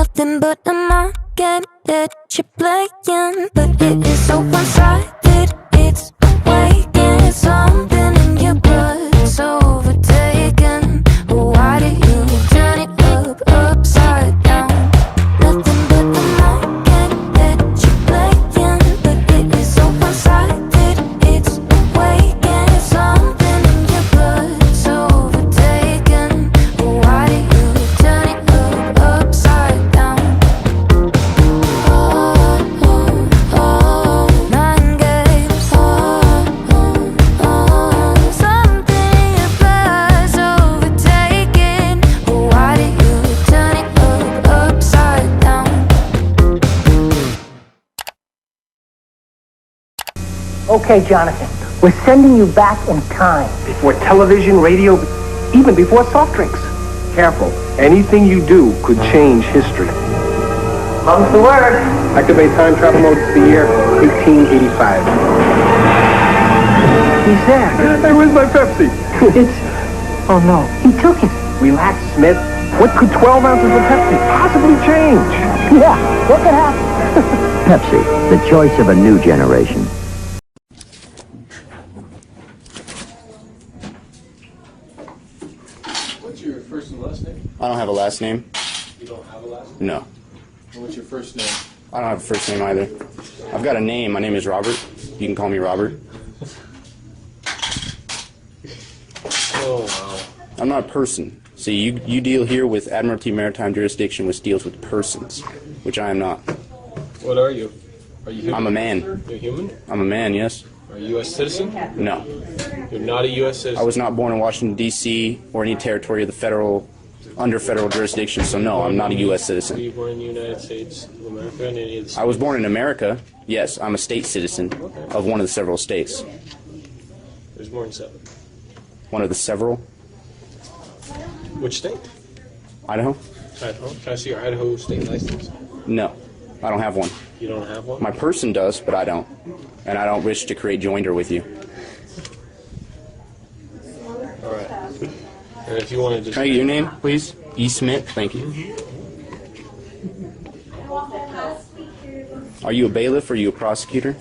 nothing but a market that you're playing, but it is so one-sided. It's awakened, something in your blood's overtaken. Why do you turn it upside down? Nothing but a market that you're playing, but it is so one-sided. It's awakened, something in your blood's overtaken. Why do you turn it upside down? Mind games. Something in your blood's overtaken. Why do you turn it upside down? Okay, Jonathan, we're sending you back in time. Before television, radio, even before soft drinks. Careful. Anything you do could change history. Mum's the word. Activate time travel mode to the year 1885. He's there. Hey, where's my Pepsi? It's... Oh, no. He took it. Relax, Smith. What could 12 ounces of Pepsi possibly change? Yeah, what could happen? Pepsi, the choice of a new generation. What's your first and last name? I don't have a last name. You don't have a last name? No. And what's your first name? I don't have a first name either. I've got a name. My name is Robert. You can call me Robert. Oh, wow. I'm not a person. See, you deal here with Admiralty Maritime Jurisdiction, which deals with persons, which I am not. What are you? Are you human? I'm a man. You're human? I'm a man, yes. Are you a U.S. citizen? No. You're not a U.S. citizen? I was not born in Washington, D.C. or any territory of the under federal jurisdiction, so no, I'm not a U.S. Were citizen. you born in the United States of America and any of the states? I was born in America. Yes, I'm a state citizen of one of the several states. There's more than 7. One of the several? Which state? Idaho? Idaho. Can I see your Idaho state license? No, I don't have one. You don't have one? My person does, but I don't. And I don't wish to create joinder with you. All right. And if you want to just... Can I get your name, please? E. Smith, thank you. Are you a bailiff or are you a prosecutor?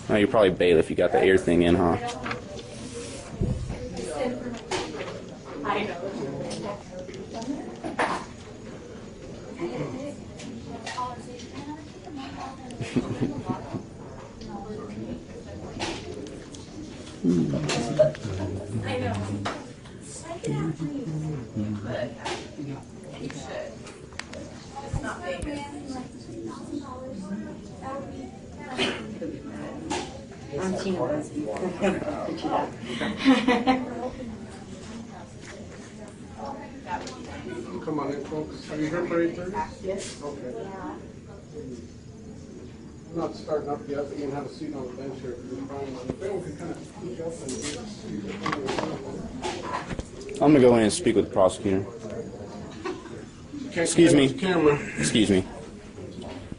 Oh, you're probably a bailiff. You got the air thing in, huh? I know. It's not big. I'm Tina. Come on in, folks. Are you here for 8:30? Yes. Okay. I'm not starting up yet, but you can have a seat on the bench here if you're fine. If anyone can kind of speak up and I'm going to go in and speak with the prosecutor. Excuse me. Camera. Excuse me.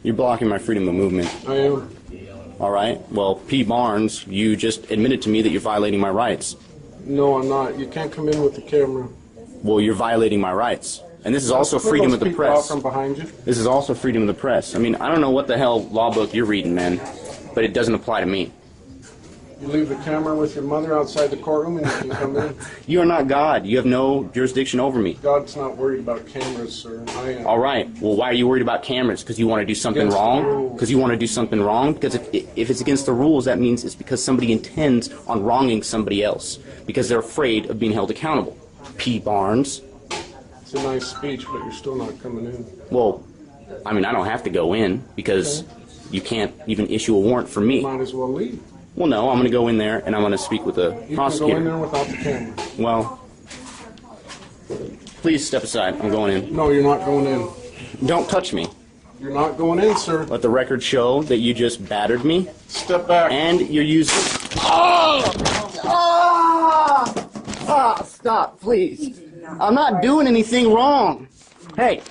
You're blocking my freedom of movement. I am. All right. Well, P. Barnes, you just admitted to me that you're violating my rights. No, I'm not. You can't come in with the camera. Well, you're violating my rights. And this is also freedom of the press. From behind you. This is also freedom of the press. I mean, I don't know what the hell law book you're reading, man, but it doesn't apply to me. You leave the camera with your mother outside the courtroom and you can come in. You are not God. You have no jurisdiction over me. God's not worried about cameras, sir. I am. All right. Well, why are you worried about cameras? Because you want to do something Against the wrong? rules. Because you want to do something wrong? Because if it's against the rules, that means it's because somebody intends on wronging somebody else. Because they're afraid of being held accountable. P. Barnes. It's a nice speech, but you're still not coming in. Well, I mean, I don't have to go in because you can't even issue a warrant for me. Might as well leave. Well, no, I'm going to go in there and I'm going to speak with the You prosecutor. can go in there without the camera. Well, please step aside. I'm going in. No, you're not going in. Don't touch me. You're not going in, sir. Let the record show that you just battered me. Step back. And you're using... Stop, please. I'm not doing anything wrong. Hey,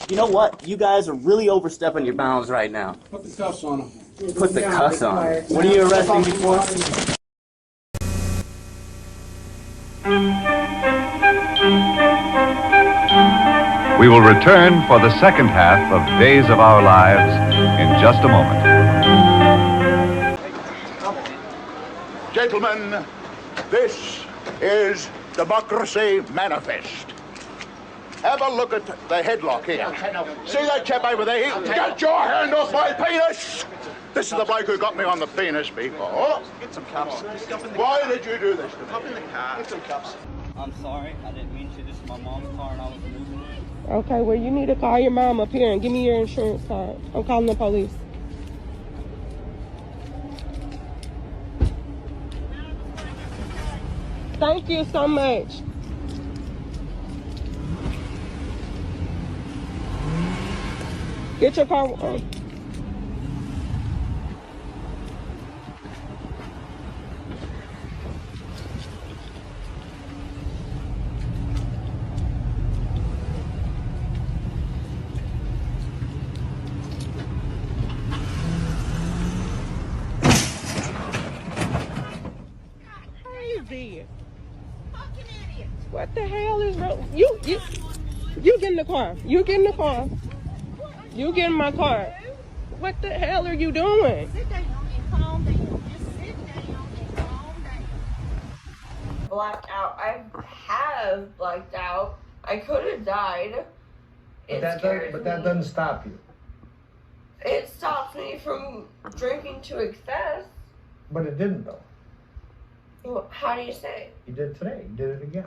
you know what? You guys are really overstepping your bounds right now. Put the cuffs on him. Put the cuffs on. What are you arresting me for? We will return for the second half of Days of Our Lives in just a moment. Gentlemen, this is Democracy Manifest. Have a look at the headlock here. See that chap over there? Get your hand off my penis! This is the bloke who got me on the penis before. Get some cups. Why did you do this to me? Hop in the car. Get some cups. I'm sorry. I didn't mean to. This is my mom's car and I was moving it. Okay, well, you need to call your mom up here and give me your insurance card. I'm calling the police. Thank you so much. Get your car on. Crazy. What the hell is wrong? You get in the car. You get in the car. You get in my car. What the hell are you doing? Sit down and calm down. Just sit down and calm down. Blacked out. I have blacked out. I could have died. But that doesn't stop you. It stops me from drinking to excess. But it didn't, though. Well, how do you say? You did today. You did it again.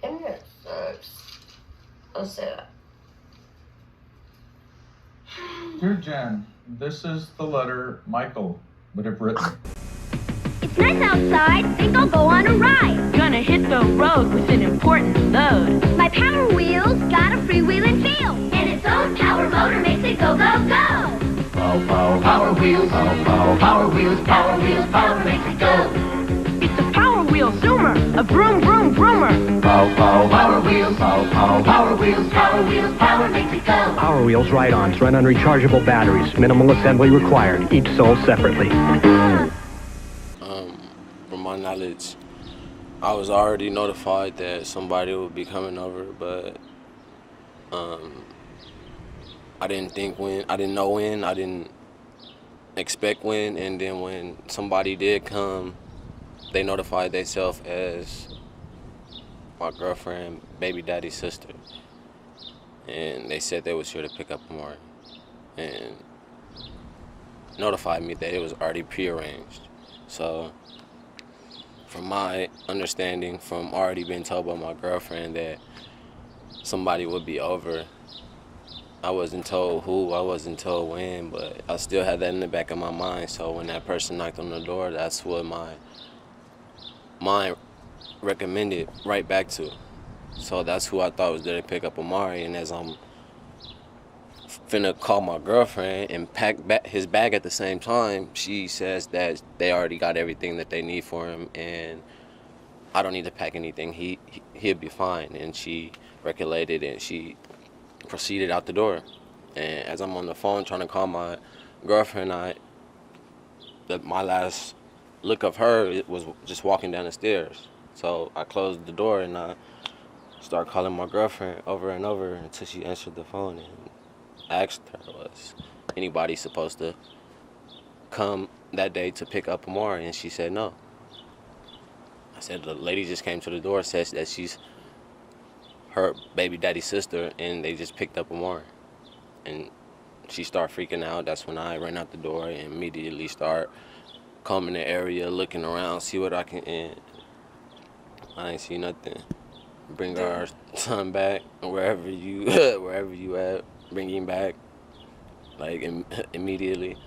Internet sucks. I'll say that. Dear Jen, this is the letter Michael would have written. It's nice outside. Think I'll go on a ride. Gonna hit the road with an important load. My Power Wheels got a freewheeling feel. And its own power motor makes it go, go, go. Power Wheels. Power Wheels, Power Wheels, power makes it go. It's a Power Wheel Zoomer, a vroom, vroom, vroomer. Power Wheels. Power Wheels. Power Wheels, power makes it go. Power Wheels ride-ons run on rechargeable batteries. Minimal assembly required. Each sold separately. From my knowledge, I was already notified that somebody would be coming over, but I didn't think when, I didn't know when, I didn't expect when, and then when somebody did come, they notified themselves as my girlfriend, baby daddy's sister, and they said they was here to pick up Amari, and notified me that it was already prearranged. So from my understanding, from already being told by my girlfriend that somebody would be over, I wasn't told who, I wasn't told when, but I still had that in the back of my mind. So when that person knocked on the door, that's what my mind recommended right back to. So that's who I thought was there to pick up Amari. And as I'm finna call my girlfriend and pack back his bag at the same time, she says that they already got everything that they need for him and I don't need to pack anything. He'll be fine. And she recollected and she proceeded out the door. And as I'm on the phone trying to call my girlfriend, my last look of her, it was just walking down the stairs. So I closed the door and I started calling my girlfriend over and over until she answered the phone and asked her, was anybody supposed to come that day to pick up Amari? And she said no. I said the lady just came to the door, says that she's her baby daddy's sister and they just picked up Amari. And she started freaking out. That's when I ran out the door and immediately start combing the area, looking around, see what I can, and I ain't see nothing. Bring our son back, wherever you at, bring him back, like immediately.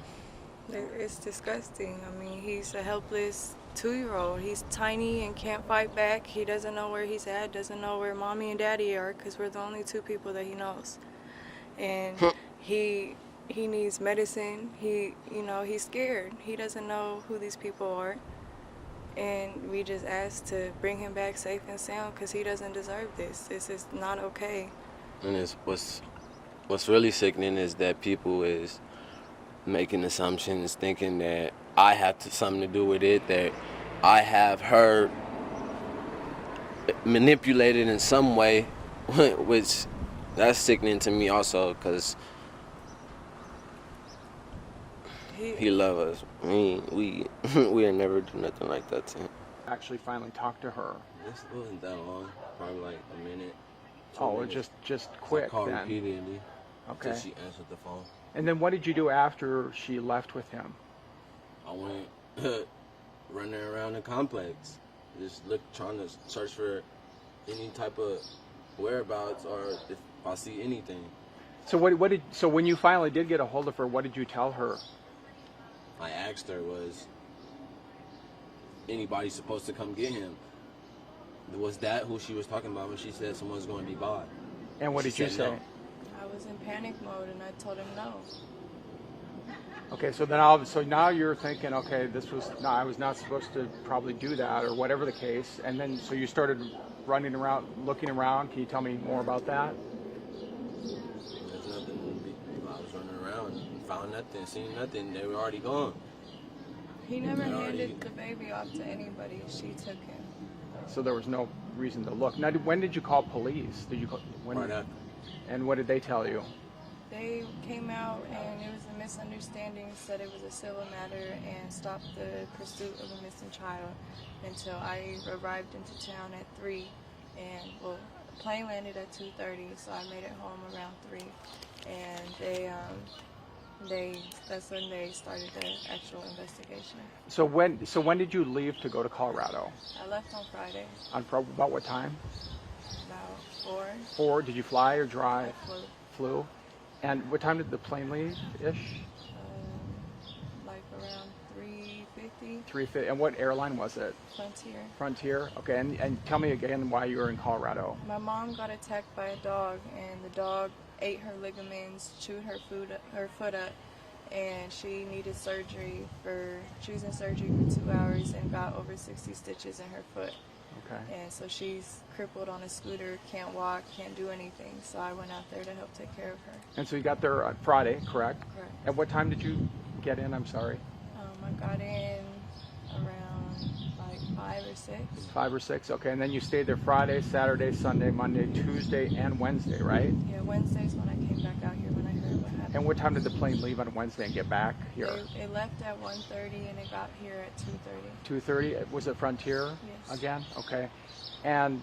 It's disgusting. I mean, he's a helpless 2-year-old. He's tiny and can't fight back. He doesn't know where he's at, doesn't know where mommy and daddy are, because we're the only 2 people that he knows. And he needs medicine. He's scared. He doesn't know who these people are. And we just asked to bring him back safe and sound because he doesn't deserve this. This is not okay. And what's really sickening is that people is making assumptions, thinking that I have something to do with it, that I have her manipulated in some way, which that's sickening to me also, because he love us. I mean, we would never do nothing like that to him. Actually finally talked to her? It wasn't that long, probably like a minute. Oh, it just quick. I called then. repeatedly. Okay. Until she answered the phone. And then what did you do after she left with him? I went running around the complex, just trying to search for any type of whereabouts or if I see anything. So so when you finally did get a hold of her, what did you tell her? I asked her, was anybody supposed to come get him? Was that who she was talking about when she said someone's going to be by? And what did you say? No. I was in panic mode and I told him no. Okay, so now you're thinking, okay, I was not supposed to probably do that, or whatever the case, and then so you started running around, looking around. Can you tell me more about that? There's nothing. I was running around, found nothing, seen nothing. They were already gone. He never handed the baby off to anybody. She took him. So there was no reason to look. Now, when did you call police? Did you call right after? And what did they tell you? They came out and it was a misunderstanding, said it was a civil matter, and stopped the pursuit of a missing child until I arrived into town at 3. And, well, the plane landed at 2:30, so I made it home around 3. And that's when they started the actual investigation. So when did you leave to go to Colorado? I left on Friday. About what time? About 4. 4. Did you fly or drive? I Flew. And what time did the plane leave-ish? Like around 3:50. 3:50. And what airline was it? Frontier. Frontier. Okay. And tell me again why you were in Colorado. My mom got attacked by a dog, and the dog ate her ligaments, chewed her foot up, and she needed surgery she was in surgery for 2 hours and got over 60 stitches in her foot. Okay. And so she's crippled on a scooter, can't walk, can't do anything. So I went out there to help take care of her. And so you got there on Friday, correct? Correct. At what time did you get in? I'm sorry. I got in around like 5 or 6. 5 or 6. Okay. And then you stayed there Friday, Saturday, Sunday, Monday, Tuesday, and Wednesday, right? Yeah, Wednesday's when I came back out here when I heard what happened. And what time did the plane leave on Wednesday and get back here? It left at 1:30 and it got here at 2:30. 2:30. Was it Frontier? Yes. Again? Okay. And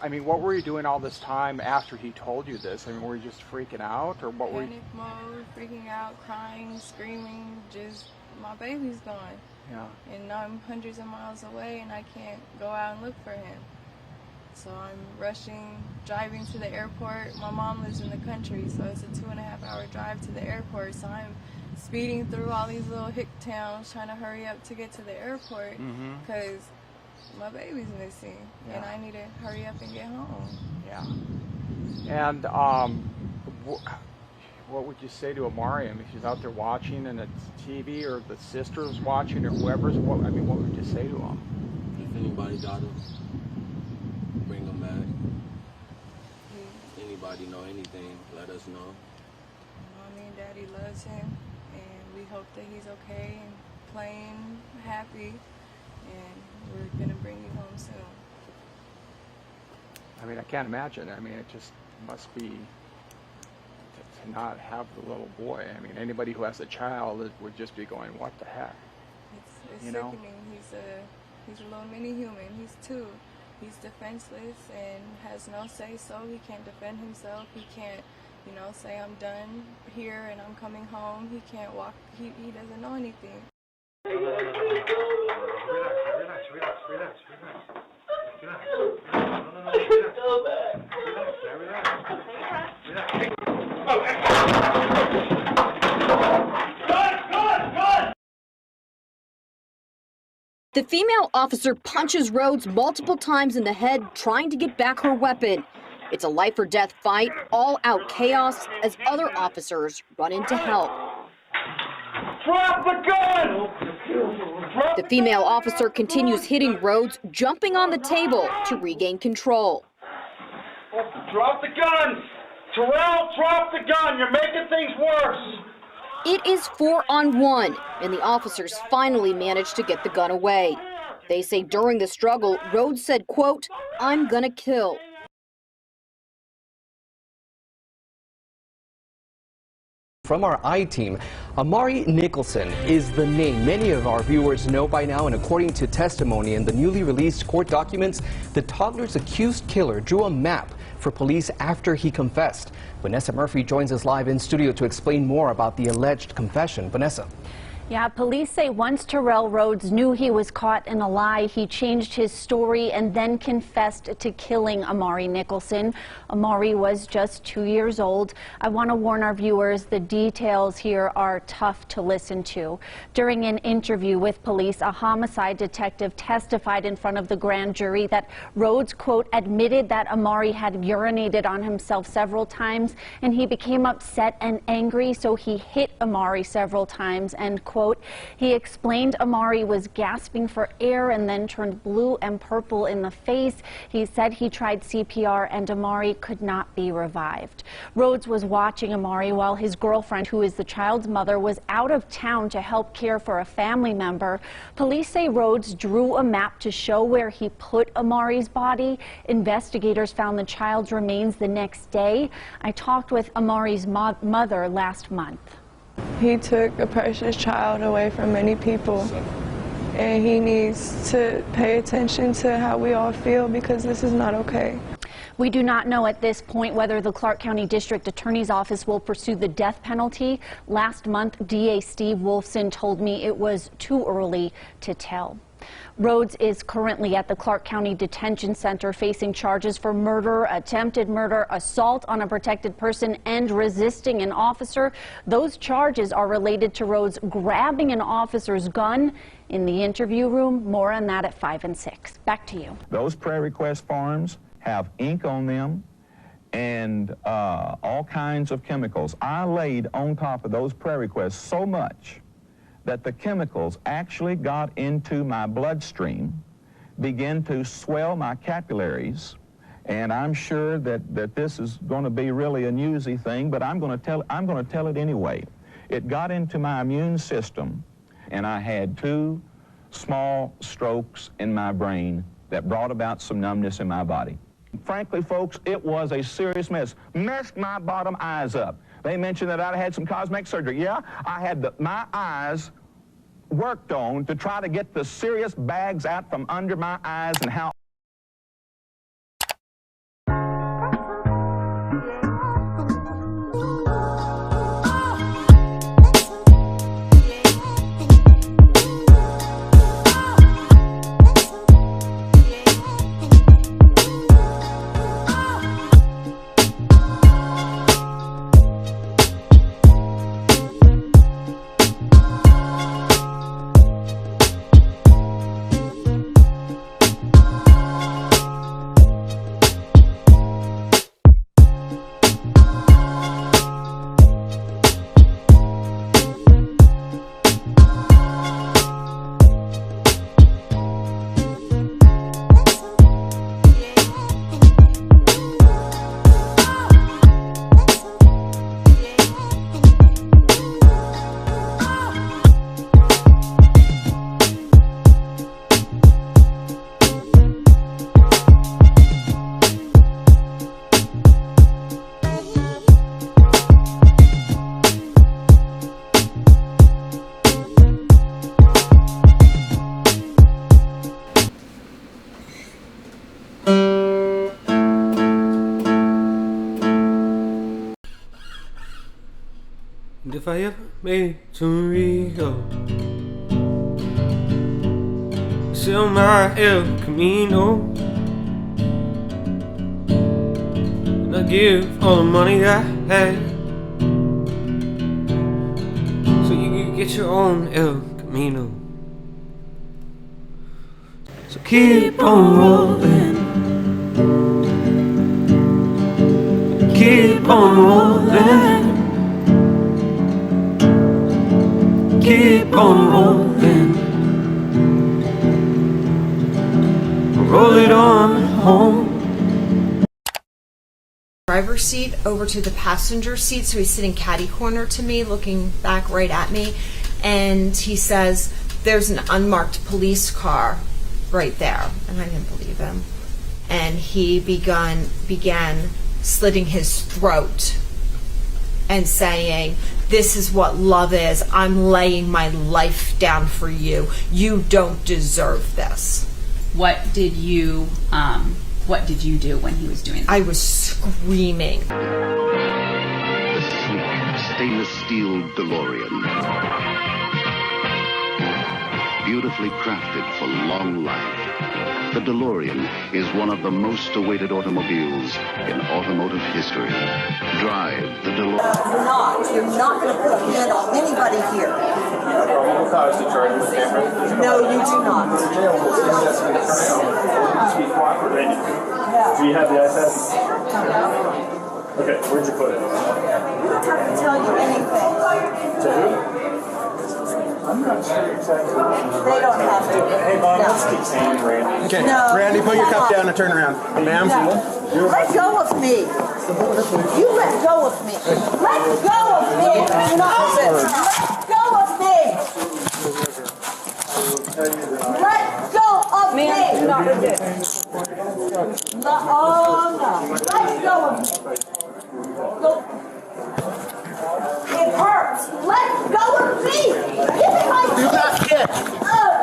I mean, what were you doing all this time after he told you this? I mean, were you just freaking out, or what were you? Panic mode, freaking out, crying, screaming, just my baby's gone. Yeah. And I'm hundreds of miles away and I can't go out and look for him. So I'm rushing, driving to the airport. My mom lives in the country, so it's a 2.5-hour drive to the airport. So I'm speeding through all these little hick towns, trying to hurry up to get to the airport because my baby's missing, and I need to hurry up and get home. Yeah. And what would you say to Amari? I mean, she's out there watching, and it's TV, or the sister's watching, or whoever's. What would you say to him? If anybody got him, bring him back. If anybody know anything, let us know. Mommy and Daddy loves him, and we hope that he's okay and playing happy, and we're gonna bring you home soon. I mean, I can't imagine. I mean, it just must be to not have the little boy. I mean, anybody who has a child would just be going, "What the heck?" It's sickening. He's a little mini human. He's 2. He's defenseless and has no say so. He can't defend himself. He can't, say I'm done here and I'm coming home. He can't walk. He doesn't know anything. The female officer punches Rhodes multiple times in the head, trying to get back her weapon. It's a life or death fight, all out chaos as other officers run in to help. Drop the gun! The female officer continues hitting Rhodes, jumping on the table to regain control. Drop the gun! Terrell, drop the gun! You're making things worse! It is 4-on-1, and the officers finally manage to get the gun away. They say during the struggle, Rhodes said, quote, "I'm gonna kill." From our I-Team, Amari Nicholson is the name many of our viewers know by now, and according to testimony in the newly released court documents, the toddler's accused killer drew a map for police after he confessed. Vanessa Murphy joins us live in studio to explain more about the alleged confession. Vanessa. Yeah, police say once Terrell Rhodes knew he was caught in a lie, he changed his story and then confessed to killing Amari Nicholson. Amari was just 2 years old. I want to warn our viewers, the details here are tough to listen to. During an interview with police, a homicide detective testified in front of the grand jury that Rhodes, quote, admitted that Amari had urinated on himself several times and he became upset and angry, so he hit Amari several times, and quote, he explained Amari was gasping for air and then turned blue and purple in the face. He said he tried CPR and Amari could not be revived. Rhodes was watching Amari while his girlfriend, who is the child's mother, was out of town to help care for a family member. Police say Rhodes drew a map to show where he put Amari's body. Investigators found the child's remains the next day. I talked with Amari's mother last month. He took a precious child away from many people, and he needs to pay attention to how we all feel, because this is not okay. We do not know at this point whether the Clark County District Attorney's Office will pursue the death penalty. Last month, DA Steve Wolfson told me it was too early to tell. Rhodes is currently at the Clark County Detention Center facing charges for murder, attempted murder, assault on a protected person, and resisting an officer. Those charges are related to Rhodes grabbing an officer's gun in the interview room. More on that at 5 and 6. Back to you. Those prayer request forms have ink on them and all kinds of chemicals. I laid on top of those prayer requests so much that the chemicals actually got into my bloodstream, began to swell my capillaries, and I'm sure that this is going to be really a newsy thing, but I'm going to tell it anyway. It got into my immune system, and I had 2 small strokes in my brain that brought about some numbness in my body. Frankly, folks, it was a serious mess. Messed my bottom eyes up. They mentioned that I had some cosmetic surgery. Yeah, I had my eyes worked on to try to get the serious bags out from under my eyes, and how if I ever made it to Rio, sell my El Camino, and I give all the money I had, so you can get your own El Camino. So keep on rolling, keep on rolling. Keep on rolling, roll it on home. Driver's seat over to the passenger seat, so he's sitting catty corner to me, looking back right at me, and he says, "There's an unmarked police car right there. And I didn't believe him. And he began slitting his throat and saying, "This is what love is. I'm laying my life down for you. You don't deserve this." What did you do when he was doing that? I was screaming. The sleek stainless steel DeLorean. Beautifully crafted for long life. The DeLorean is one of the most awaited automobiles in automotive history. Drive the DeLorean. You're not going to put a pin on anybody here. No, you do not. Do you have the iPad? Okay, where'd you put it? We don't have to tell you anything. To who? I'm not sure exactly. They don't have to. Hey, Bob, let's detain Randy. Okay, no, Randy, put your cup down and turn around. Ma'am? No. Let go of me. You let go of me. Let go of me. You're not resist. Let go of me. Let go of me. Do not resist. Oh, no. Let go of me. Go. It hurts. Let go of me. Give me my Do not kick.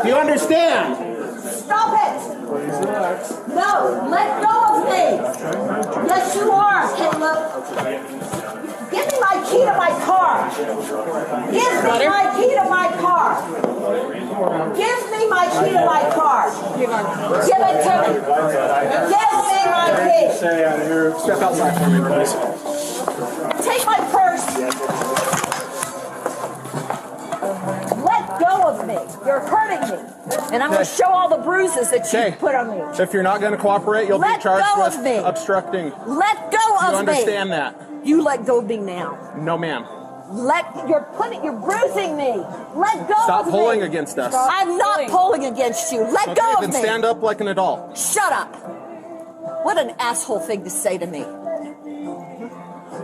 Do you understand? Stop it. No, let go of me. Yes, you are, Caleb. Give me my key to my car. Give me my key to my car. Give me my key to my car. Give it to me. Give me my key. Step outside for me, please. Take my purse. Let go of me. You're hurting me. And I'm going to show all the bruises that you put on me. If you're not going to cooperate, you'll be charged with obstructing. Let go of me. You understand that? You let go of me now. No, ma'am. You're bruising me. Let go Stop of me. Stop pulling against us. I'm not pulling against you. Let go of me. Then stand up like an adult. Shut up. What an asshole thing to say to me.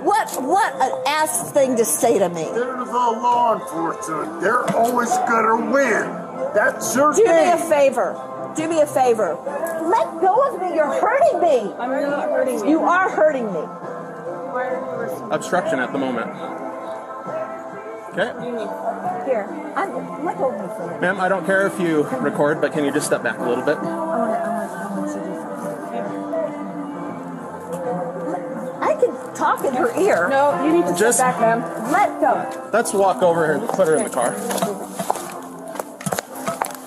What an ass thing to say to me. They're the law enforcement. They're always gonna win. That's your Do game. me a favor. Do me a favor. Let go of me. You're hurting me. I'm not hurting you. You are hurting me. Obstruction at the moment. Okay. Here. Let go of me for a minute. Ma'am, I don't care if you record, but can you just step back a little bit? I want you to do something. I can talk in her ear. No, you need to just step back, ma'am. Let go. Let's walk over here and put her in the car.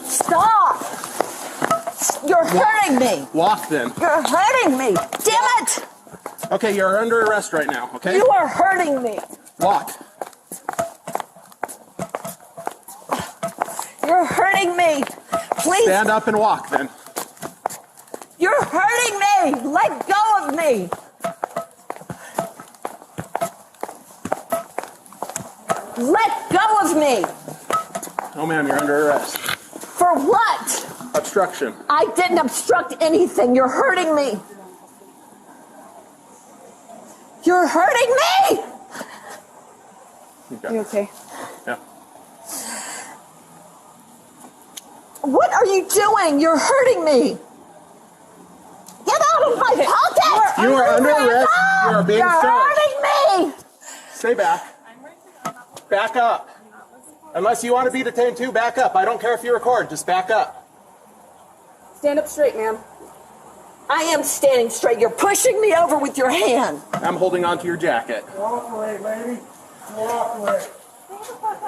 Stop! You're hurting me. Walk then. You're hurting me. Damn it! Okay, you're under arrest right now, okay? You are hurting me. Walk. You're hurting me. Please. Stand up and walk then. You're hurting me. Let go of me. Let go of me. Oh, ma'am, you're under arrest. For what? Obstruction. I didn't obstruct anything. You're hurting me. You're hurting me. Okay. Are you okay? Yeah. What are you doing? You're hurting me. Get out of my pocket. You are under arrest. You are being searched. You're hurting me. Stay back. Back up. Unless you want to be detained too, back up. I don't care if you record, just back up. Stand up straight, ma'am. I am standing straight. You're pushing me over with your hand. I'm holding onto your jacket. Cooperate, lady. Cooperate.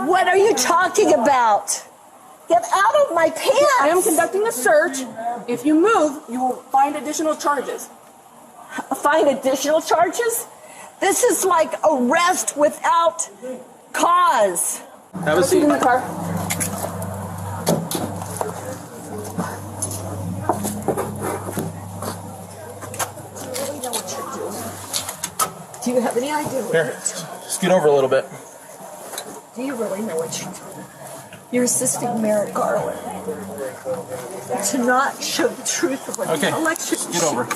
What are you talking about? Get out of my pants. I am conducting a search. If you move, you will find additional charges. Find additional charges? This is like arrest without cause. Have a seat. In the car. Do you have any idea what Here, scoot over a little bit. Do you really know what you're doing? You're assisting Merrick Garland to not show the truth of what the election. Scoot over.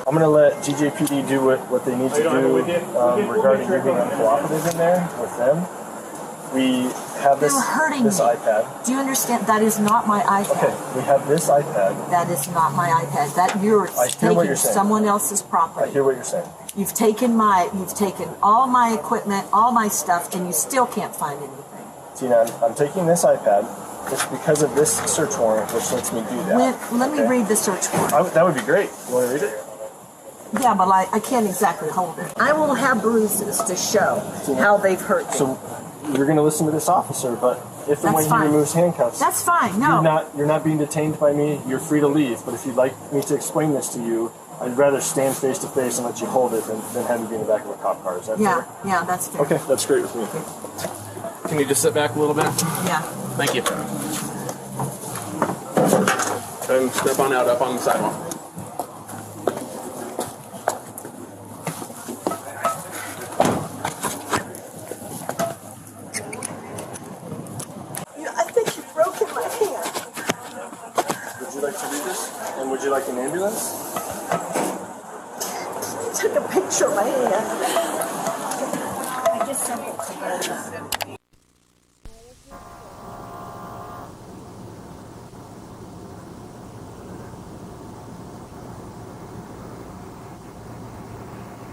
I'm going to let GJPD do what they need to do regarding you being uncooperative in there with them. We have this, You're hurting this me. iPad. Do you understand? That is not my iPad. Okay, we have this iPad. That is not my iPad. That you're taking someone else's property. I hear what you're saying. You've taken all my equipment, all my stuff, and you still can't find anything. Tina, I'm taking this iPad. It's because of this search warrant, which lets me do that. Let me read the search warrant. That would be great. You want to read it? Yeah, but I can't exactly hold it. I will have bruises to show how they've hurt me. So you're going to listen to this officer, but if and when he removes handcuffs, that's fine. No, you're not being detained by me. You're free to leave. But if you'd like me to explain this to you, I'd rather stand face to face and let you hold it than have you be in the back of a cop car. Is that fair? Yeah, that's fair. Okay, that's great with me. Can you just sit back a little bit? Yeah. Thank you. And step on out up on the sidewalk. I think you've broken my hand. Would you like to read this? And would you like an ambulance? Took a picture of my hand. I just sent it to you.